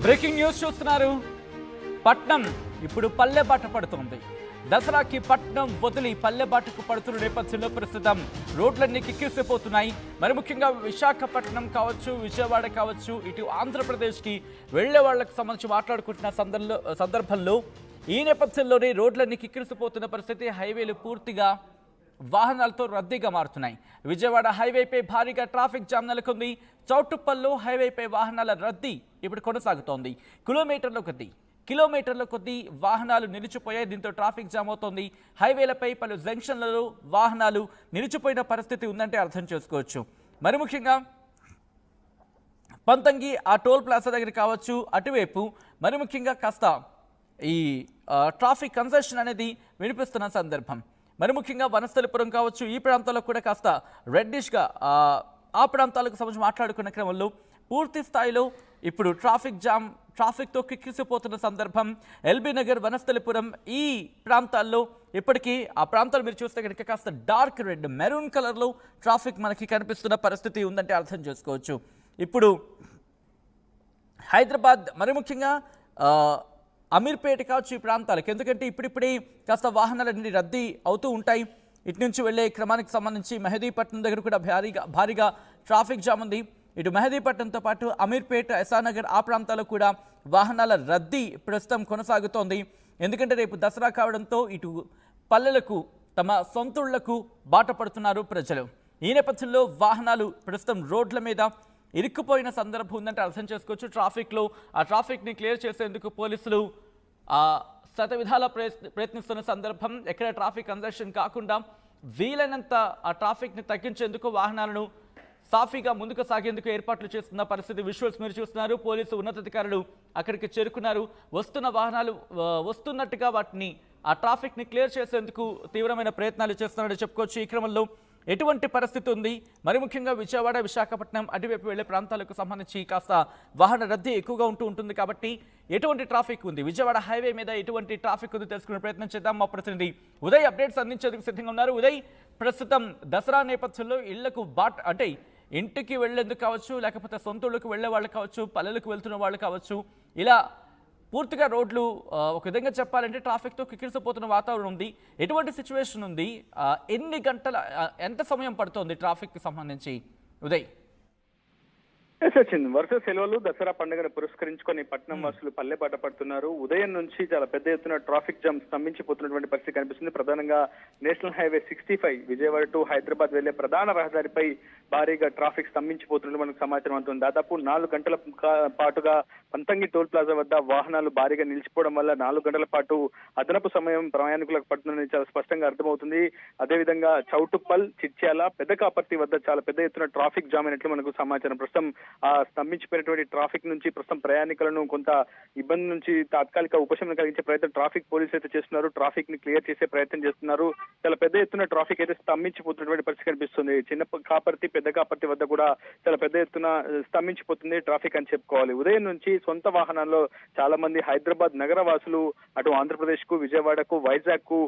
Breaking news చూస్తున్నారు. పట్నం ఇప్పుడు పల్లె బాట పడుతోంది. దసరాకి పట్నం వదిలి పల్లె బాటకు పడుతున్న నేపథ్యంలో ప్రస్తుతం రోడ్లన్నీ కిక్కిసిపోతున్నాయి. మరి ముఖ్యంగా విశాఖపట్నం కావచ్చు, విజయవాడ కావచ్చు, ఇటు ఆంధ్రప్రదేశ్కి వెళ్లే వాళ్లకు సంబంధించి మాట్లాడుకుంటున్న సందర్భంలో ఈ నేపథ్యంలోనే రోడ్లన్నీ కిక్కిసిపోతున్న పరిస్థితి. హైవేలు పూర్తిగా వాహనాలతో రద్దీగా మారుతున్నాయి. విజయవాడ హైవేపై భారీగా ట్రాఫిక్ జామ్ నెలకొంది. చౌటుప్పల్లో హైవేపై వాహనాల రద్దీ ఇప్పుడు కొనసాగుతోంది. కిలోమీటర్ల కొద్దీ వాహనాలు నిలిచిపోయాయి. దీంతో ట్రాఫిక్ జామ్ అవుతోంది. హైవేలపై పలు జంక్షన్లలో వాహనాలు నిలిచిపోయిన పరిస్థితి ఉందంటే అర్థం చేసుకోవచ్చు. మరి ముఖ్యంగా పంతంగి ఆ టోల్ ప్లాజా దగ్గర కావచ్చు, అటువైపు మరి ముఖ్యంగా కాస్త ఈ ట్రాఫిక్ కన్జెషన్ అనేది వినిపిస్తున్న సందర్భం. మరి ముఖ్యంగా వనస్థలిపురం కావచ్చు, ఈ ప్రాంతాల్లో కూడా కాస్త రెడ్డిష్గా ఆ ప్రాంతాలకు సంబంధించి మాట్లాడుకున్న క్రమంలో పూర్తి స్థాయిలో ఇప్పుడు ట్రాఫిక్తో కిక్కిసిపోతున్న సందర్భం. ఎల్బీ నగర్, వనస్థలిపురం ఈ ప్రాంతాల్లో ఇప్పటికీ ఆ ప్రాంతాలు మీరు చూస్తే కనుక కాస్త డార్క్ రెడ్, మెరూన్ కలర్లో ట్రాఫిక్ మనకి కనిపిస్తున్న పరిస్థితి ఉందంటే అర్థం చేసుకోవచ్చు. ఇప్పుడు హైదరాబాద్ మరి ముఖ్యంగా అమీర్పేట కావచ్చు ఈ ప్రాంతాలకు, ఎందుకంటే ఇప్పుడిప్పుడే కాస్త వాహనాలన్నీ రద్దీ అవుతూ ఉంటాయి. ఇటు నుంచి వెళ్లే క్రమానికి సంబంధించి మెహదీపట్నం దగ్గర కూడా భారీగా ట్రాఫిక్ జామ్ ఉంది. ఇటు మెహదీపట్నంతో పాటు అమీర్పేట, ఎసానగర్ ఆ ప్రాంతాల్లో కూడా వాహనాల రద్దీ ప్రస్తుతం కొనసాగుతోంది. ఎందుకంటే రేపు దసరా కావడంతో ఇటు పల్లెలకు, తమ సొంతూళ్లకు బాట పడుతున్నారు ప్రజలు. ఈ నేపథ్యంలో వాహనాలు ప్రస్తుతం రోడ్ల మీద ఇరుక్కుపోయిన సందర్భం ఉందంటే అర్థం చేసుకోవచ్చు. ఆ ట్రాఫిక్ని క్లియర్ చేసేందుకు పోలీసులు శతవిధాల ప్రయత్నిస్తున్న సందర్భం. ఎక్కడ ట్రాఫిక్ కంజెషన్ కాకుండా వీలైనంత ఆ ట్రాఫిక్ని తగ్గించేందుకు, వాహనాలను సాఫీగా ముందుకు సాగేందుకు ఏర్పాట్లు చేస్తున్న పరిస్థితి విజువల్స్ మీరు చూస్తున్నారు. పోలీసు ఉన్నతాధికారులు అక్కడికి చేరుకున్నారు. వస్తున్న వాహనాలు వస్తున్నట్టుగా వాటిని ఆ ట్రాఫిక్ని క్లియర్ చేసేందుకు తీవ్రమైన ప్రయత్నాలు చేస్తున్నారని చెప్పుకోవచ్చు. ఈ క్రమంలో ఎటువంటి పరిస్థితి ఉంది, మరి ముఖ్యంగా విజయవాడ, విశాఖపట్నం అటువైపు వెళ్లే ప్రాంతాలకు సంబంధించి కాస్త వాహన రద్దీ ఎక్కువగా ఉంటుంది కాబట్టి ఎటువంటి ట్రాఫిక్ ఉంది, విజయవాడ హైవే మీద ఎటువంటి ట్రాఫిక్ ఉంది తెలుసుకునే ప్రయత్నం చేద్దాం. మా ప్రతినిధి ఉదయ్ అప్డేట్స్ అందించేందుకు సిద్ధంగా ఉన్నారు. ఉదయ్, ప్రస్తుతం దసరా నేపథ్యంలో ఇళ్లకు అంటే ఇంటికి వెళ్లేందుకు కావచ్చు, లేకపోతే సొంతూళ్ళకు వెళ్లే వాళ్ళు కావచ్చు, పల్లెలకు వెళ్తున్న వాళ్ళు కావచ్చు, ఇలా పూర్తిగా రోడ్లు ఒక విధంగా చెప్పాలంటే ట్రాఫిక్తో కిక్కిరిసిపోతున్న వాతావరణం ఉంది. ఎటువంటి సిచ్యువేషన్ ఉంది, ఎంత సమయం పడుతోంది ట్రాఫిక్కి సంబంధించి ఉదయ్? వచ్చింది వరుస సెలవులు, దసరా పండుగను పురస్కరించుకొని పట్నం వాసులు పల్లెబాట పడుతున్నారు. ఉదయం నుంచి చాలా పెద్ద ఎత్తున ట్రాఫిక్ జామ్ స్తంభించిపోతున్నటువంటి పరిస్థితి కనిపిస్తుంది. ప్రధానంగా national highway 65 Vijayawada to Hyderabad వెళ్లే ప్రధాన రహదారిపై భారీగా ట్రాఫిక్ స్తంభించిపోతున్నట్టు మనకు సమాచారం అందుతుంది. దాదాపు 4 గంటల పాటుగా పంతంగి టోల్ ప్లాజా వద్ద వాహనాలు భారీగా నిలిచిపోవడం వల్ల 4 గంటల పాటు అదనపు సమయం ప్రయాణికులకు పడుతుందని చాలా స్పష్టంగా అర్థమవుతుంది. అదేవిధంగా చౌటుప్పల్, చిట్యాల, పెద్దకాపర్తి వద్ద చాలా పెద్ద ఎత్తున ట్రాఫిక్ జామ్ అయినట్లు మనకు సమాచారం. ప్రస్తుతం ఆ స్తంభించిపోయినటువంటి ట్రాఫిక్ నుంచి ప్రస్తుతం ప్రయాణికులను కొంత ఇబ్బంది నుంచి తాత్కాలిక ఉపశమనం కలిగించే ప్రయత్నం ట్రాఫిక్ పోలీసులు అయితే చేస్తున్నారు. ట్రాఫిక్ ని క్లియర్ చేసే ప్రయత్నం చేస్తున్నారు. చాలా పెద్ద ఎత్తున ట్రాఫిక్ అయితే స్తంభించిపోతున్నటువంటి పరిస్థితి కనిపిస్తుంది. చిన్న కాపర్తి, పెద్ద కాపర్తి వద్ద కూడా చాలా పెద్ద ఎత్తున స్తంభించిపోతుంది ట్రాఫిక్ అని చెప్పుకోవాలి. ఉదయం నుంచి సొంత వాహనాల్లో చాలా మంది హైదరాబాద్ నగర వాసులు అటు ఆంధ్రప్రదేశ్ కు, విజయవాడకు, వైజాగ్ కు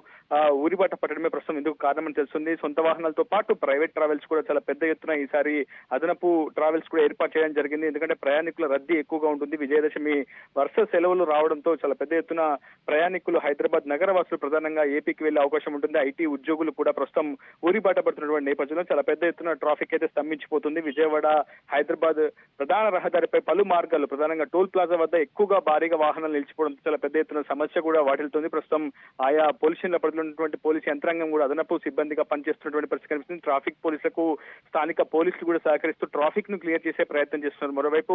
ఊరిబాట పట్టడమే ప్రస్తుతం ఎందుకు కారణమని తెలుస్తుంది. సొంత వాహనాలతో పాటు ప్రైవేట్ ట్రావెల్స్ కూడా చాలా పెద్ద ఎత్తున ఈసారి అదనపు ట్రావెల్స్ కూడా ఏర్పాటు చేయడం జరిగింది. ఎందుకంటే ప్రయాణికుల రద్దీ ఎక్కువగా ఉంటుంది. విజయదశమి వరుస సెలవులు రావడంతో చాలా పెద్ద ఎత్తున ప్రయాణికులు హైదరాబాద్ నగర వాసులు ప్రధానంగా ఏపీకి వెళ్లే అవకాశం ఉంటుంది. ఐటీ ఉద్యోగులు కూడా ప్రస్తుతం ఊరిబాట పడుతున్నటువంటి నేపథ్యంలో చాలా పెద్ద ఎత్తున ట్రాఫిక్ అయితే స్తంభించిపోతుంది. విజయవాడ హైదరాబాద్ ప్రధాన రహదారిపై పలు మార్గాలు, ప్రధానంగా టోల్ ప్లాజా వద్ద ఎక్కువగా భారీగా వాహనాలు నిలిచిపోవడంతో చాలా పెద్ద ఎత్తున సమస్య కూడా వాటిల్తుంది. ప్రస్తుతం ఆయా పోలీసుల పరిధిలోన్నటువంటి పోలీసు యంత్రాంగం కూడా అదనపు సిబ్బందిగా పనిచేస్తున్నటువంటి పరిస్థితి కనిపిస్తుంది. ట్రాఫిక్ పోలీసులకు స్థానిక పోలీసులు కూడా సహకరిస్తూ ట్రాఫిక్ ను క్లియర్ చేసే ప్రయత్నం చేస్తున్నారు. మరోవైపు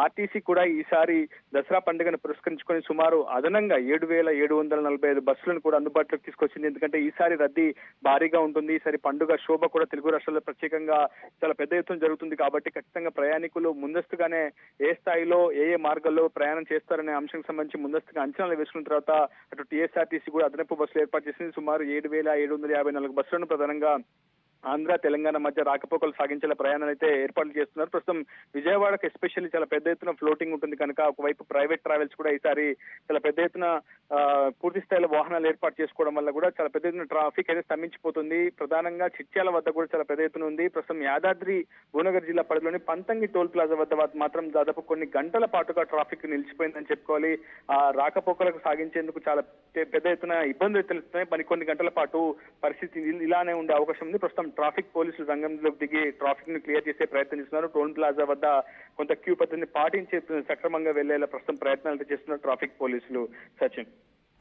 ఆర్టీసీ కూడా ఈసారి దసరా పండుగను పురస్కరించుకొని సుమారు అదనంగా 7,745 బస్సులను కూడా అందుబాటులోకి తీసుకొచ్చింది. ఎందుకంటే ఈసారి రద్దీ భారీగా ఉంటుంది. ఈసారి పండుగ శోభ కూడా తెలుగు రాష్ట్రాల్లో ప్రత్యేకంగా చాలా పెద్ద ఎత్తున జరుగుతుంది కాబట్టి ఖచ్చితంగా ప్రయాణికులు ముందస్తుగానే ఏ స్థాయిలో ఏ మార్గాల్లో ప్రయాణం చేస్తారనే అంశానికి సంబంధించి ముందస్తుగా అంచనాలు వేసుకున్న తర్వాత అటు టీఎస్ఆర్టీసీ కూడా అదనపు బస్సులు ఏర్పాటు చేసింది. సుమారు 7,754 బస్సులను ప్రధానంగా ఆంధ్ర తెలంగాణ మధ్య రాకపోకలు సాగించేలా ప్రయాణాలు అయితే ఏర్పాట్లు చేస్తున్నారు. ప్రస్తుతం విజయవాడకు ఎస్పెషల్లీ చాలా పెద్ద ఎత్తున ఫ్లోటింగ్ ఉంటుంది కనుక ఒకవైపు ప్రైవేట్ ట్రావెల్స్ కూడా ఈసారి చాలా పెద్ద ఎత్తున పూర్తి స్థాయిలో వాహనాలు ఏర్పాటు చేసుకోవడం వల్ల కూడా చాలా పెద్ద ఎత్తున ట్రాఫిక్ అయితే స్తంభించిపోతుంది. ప్రధానంగా చిట్యాల వద్ద కూడా చాలా పెద్ద ఎత్తున ఉంది. ప్రస్తుతం యాదాద్రి భువనగిరి జిల్లా పరిధిలోని పంతంగి టోల్ ప్లాజా వద్ద మాత్రం దాదాపు కొన్ని గంటల పాటుగా ట్రాఫిక్ నిలిచిపోయిందని చెప్పుకోవాలి. ఆ రాకపోకలకు సాగించేందుకు చాలా పెద్ద ఎత్తున ఇబ్బందులు తెలుస్తున్నాయి. మరికొన్ని గంటల పాటు పరిస్థితి ఇలానే ఉండే అవకాశం ఉంది. ప్రస్తుతం ట్రాఫిక్ పోలీసులు రంగంలోకి దిగి ట్రాఫిక్ ను క్లియర్ చేసే ప్రయత్నం చేస్తున్నారు. టోల్ ప్లాజా వద్ద కొంత క్యూ పద్ధతిని పాటించే సక్రమంగా వెళ్లేలా ప్రస్తుతం ప్రయత్నాలు చేస్తున్నారు ట్రాఫిక్ పోలీసులు. సచిన్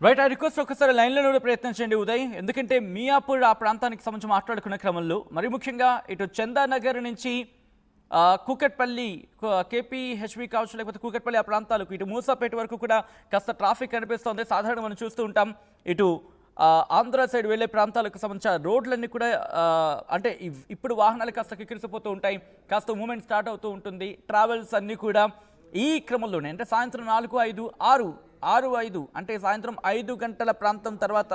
రైట్, ఆ రిక్వెస్ట్ ఒకసారి లైన్లో కూడా ప్రయత్నించండి ఉదయ్, ఎందుకంటే మియాపూర్ ఆ ప్రాంతానికి సంబంధించి మాట్లాడుకునే క్రమంలో మరి ముఖ్యంగా ఇటు చందానగర్ నుంచి కూకట్పల్లి కేపీహెచ్బి కావచ్చు, లేకపోతే కూకట్పల్లి ఆ ప్రాంతాలకు ఇటు మూసాపేట వరకు కూడా కాస్త ట్రాఫిక్ కనిపిస్తుంది. సాధారణ మనం చూస్తూ ఉంటాం ఇటు ఆంధ్ర సైడ్ వెళ్ళే ప్రాంతాలకు సంబంధించిన రోడ్లన్నీ కూడా అంటే ఇప్పుడు వాహనాలు కాస్త కిక్కిరిసిపోతూ ఉంటాయి, కాస్త మూమెంట్ స్టార్ట్ అవుతూ ఉంటుంది. ట్రావెల్స్ అన్నీ కూడా ఈ క్రమంలోనే అంటే సాయంత్రం 4-5 అంటే సాయంత్రం 5 గంటల ప్రాంతం తర్వాత,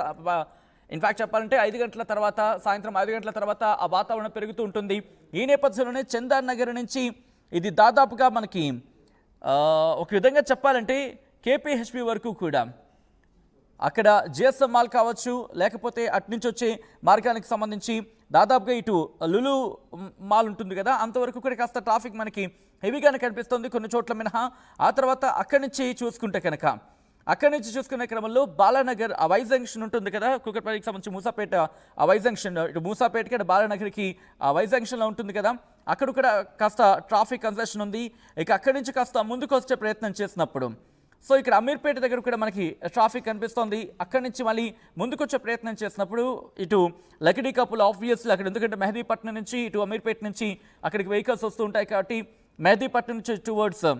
ఇన్ఫ్యాక్ట్ చెప్పాలంటే 5 గంటల తర్వాత, సాయంత్రం 5 గంటల తర్వాత ఆ వాతావరణం పెరుగుతూ ఉంటుంది. ఈ నేపథ్యంలోనే చందాన్ నగర్ నుంచి ఇది దాదాపుగా మనకి ఒక విధంగా చెప్పాలంటే కేపీహెచ్బి వరకు కూడా అక్కడ జిఎస్ఎం మాల్ కావచ్చు, లేకపోతే అట్నుంచి వచ్చే మార్గానికి సంబంధించి దాదాపుగా ఇటు లులు మాల్ ఉంటుంది కదా, అంతవరకు కూడా కాస్త ట్రాఫిక్ మనకి హెవీగానే కనిపిస్తుంది కొన్ని చోట్ల మినహా. ఆ తర్వాత అక్కడి నుంచి చూసుకునే క్రమంలో బాలానగర్ ఆ వై జంక్షన్ ఉంటుంది కదా, కూకట్పల్లికి సంబంధించి మూసాపేట ఆ వై జంక్షన్, ఇటు మూసాపేటకి అటు బాలానగర్కి ఆ వై జంక్షన్లో ఉంటుంది కదా, అక్కడ కూడా కాస్త ట్రాఫిక్ కన్జెషన్ ఉంది. ఇక అక్కడి నుంచి కాస్త ముందుకు వచ్చే ప్రయత్నం చేసినప్పుడు సో ఇక్కడ అమీర్పేట దగ్గర కూడా మనకి ట్రాఫిక్ కనిపిస్తోంది. అక్కడి నుంచి మళ్ళీ ముందుకు వచ్చే ప్రయత్నం చేసినప్పుడు ఇటు లకిడీ కపుల్ ఆబ్వియస్లీ అక్కడ, ఎందుకంటే మెహదీపట్నం నుంచి ఇటు అమీర్పేట నుంచి అక్కడికి వెహికల్స్ వస్తూ ఉంటాయి కాబట్టి మెహదీపట్నం నుంచి టువర్డ్స్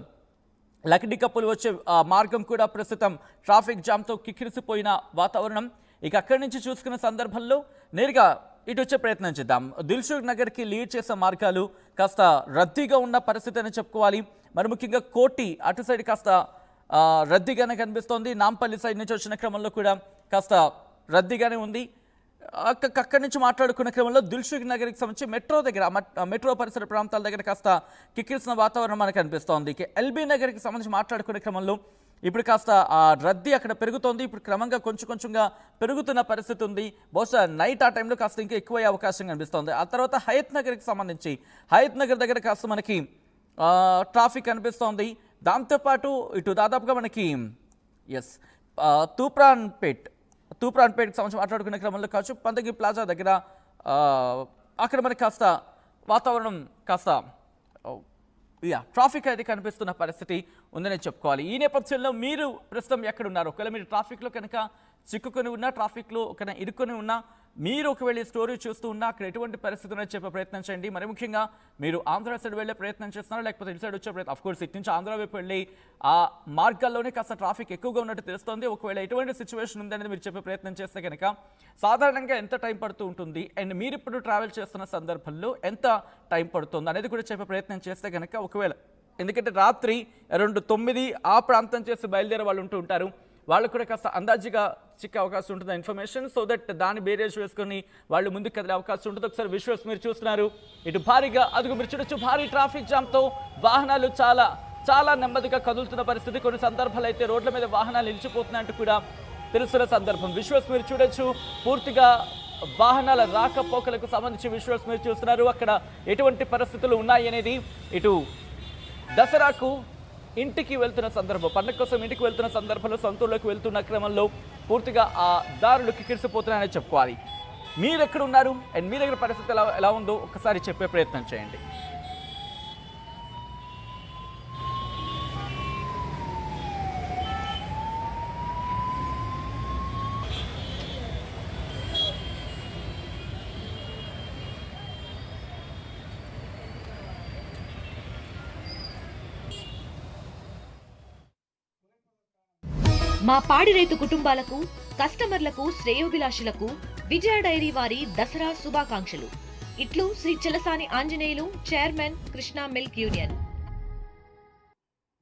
లకిడీ కపుల్ వచ్చే మార్గం కూడా ప్రస్తుతం ట్రాఫిక్ జామ్తో కిక్కిరిసిపోయిన వాతావరణం. ఇక అక్కడి నుంచి చూసుకున్న సందర్భంలో నేరుగా ఇటు వచ్చే ప్రయత్నం చేద్దాం. దిల్సుఖ్ నగర్కి లీడ్ చేసే మార్గాలు కాస్త రద్దీగా ఉన్న పరిస్థితి అని చెప్పుకోవాలి. మరి ముఖ్యంగా కోటి అటు సైడ్ కాస్త రద్దీగానే కనిపిస్తోంది. నాంపల్లి సైడ్ నుంచి వచ్చిన క్రమంలో కూడా కాస్త రద్దీగానే ఉంది. అక్కడి నుంచి మాట్లాడుకునే క్రమంలో దిల్సుఖ్ నగర్కి సంబంధించి మెట్రో పరిసర ప్రాంతాల దగ్గర కాస్త కిక్కిరిసిన వాతావరణం మనకు కనిపిస్తోంది. ఎల్బీ నగర్కి సంబంధించి మాట్లాడుకునే క్రమంలో ఇప్పుడు కాస్త రద్దీ అక్కడ పెరుగుతోంది. ఇప్పుడు క్రమంగా కొంచెంగా పెరుగుతున్న పరిస్థితి ఉంది. బహుశా నైట్ ఆ టైంలో కాస్త ఇంకా ఎక్కువ అవకాశం కనిపిస్తోంది. ఆ తర్వాత హయత్ నగర్కి సంబంధించి హయత్ నగర్ దగ్గర కాస్త మనకి ట్రాఫిక్ కనిపిస్తోంది. దాంతోపాటు ఇటు దాదాపుగా మనకి తూప్రాన్పేట్కి సంబంధించి మాట్లాడుకునే క్రమంలో కావచ్చు, పంతగి ప్లాజా దగ్గర అక్కడ మనకి కాస్త వాతావరణం కాస్త ట్రాఫిక్ అయితే కనిపిస్తున్న పరిస్థితి ఉందని చెప్పుకోవాలి. ఈ నేపథ్యంలో మీరు ప్రస్తుతం ఎక్కడున్నారు? ఒకవేళ మీరు ట్రాఫిక్లో కనుక చిక్కుకొని ఉన్నా, ట్రాఫిక్లో కనుక ఇరుక్కొని ఉన్నా, మీరు ఒకవేళ స్టోరీ చూస్తూ ఉన్నా అక్కడ ఎటువంటి పరిస్థితి ఉన్నది చెప్పే ప్రయత్నం చేయండి. మరి ముఖ్యంగా మీరు ఆంధ్ర సైడ్ వెళ్ళే ప్రయత్నం చేస్తున్నారా, లేకపోతే ఇటు సైడ్ వచ్చే ప్రయత్నం? అఫ్కోర్స్ ఇటు నుంచి ఆంధ్ర వైపు వెళ్ళి ఆ మార్గాల్లోనే కాస్త ట్రాఫిక్ ఎక్కువగా ఉన్నట్టు తెలుస్తుంది. ఒకవేళ ఎటువంటి సిచ్యువేషన్ ఉందనేది మీరు చెప్పే ప్రయత్నం చేస్తే కనుక సాధారణంగా ఎంత టైం పడుతూ ఉంటుంది, అండ్ మీరు ఇప్పుడు ట్రావెల్ చేస్తున్న సందర్భంలో ఎంత టైం పడుతుంది అనేది కూడా చెప్పే ప్రయత్నం చేస్తే కనుక, ఒకవేళ ఎందుకంటే రాత్రి 2-9 ఆ ప్రాంతం చేసి బయలుదేరే వాళ్ళు ఉంటూ ఉంటారు, వాళ్ళు కూడా కాస్త అందాజుగా చిక్కే అవకాశం ఉంటుంది ఇన్ఫర్మేషన్. సో దట్ దాన్ని బేరేజ్ వేసుకొని వాళ్ళు ముందుకు కదిలే అవకాశం ఉంటుంది. ఒకసారి విజువల్స్ మీరు చూస్తున్నారు, ఇటు భారీగా అదుగు మీరు చూడొచ్చు, భారీ ట్రాఫిక్ జామ్తో వాహనాలు చాలా నెమ్మదిగా కదులుతున్న పరిస్థితి. కొన్ని సందర్భాలు అయితే రోడ్ల మీద వాహనాలు నిలిచిపోతున్నాయంటూ కూడా తెలుస్తున్న సందర్భం. విజువల్స్ మీరు చూడొచ్చు, పూర్తిగా వాహనాల రాకపోకలకు సంబంధించి విజువల్స్ మీరు చూస్తున్నారు. అక్కడ ఎటువంటి పరిస్థితులు ఉన్నాయి అనేది, ఇటు దసరాకు ఇంటికి వెళ్తున్న సందర్భం, పండుగ కోసం ఇంటికి వెళ్తున్న సందర్భంలో సొంతూరులోకి వెళ్తున్న క్రమంలో పూర్తిగా ఆ దారులు కిక్కిరిసిపోతున్నాయని చెప్పుకోవాలి. మీరు ఎక్కడ ఉన్నారు అండ్ మీ దగ్గర పరిస్థితి ఎలా ఉందో ఒకసారి చెప్పే ప్రయత్నం చేయండి. మా పాడి రైతు కుటుంబాలకు, కస్టమర్లకు, శ్రేయోభిలాషులకు విజయ డైరీ వారి దసరా శుభాకాంక్షలు. ఇట్లు Shri Chalasani Anjaneyulu, chairman, Krishna milk union.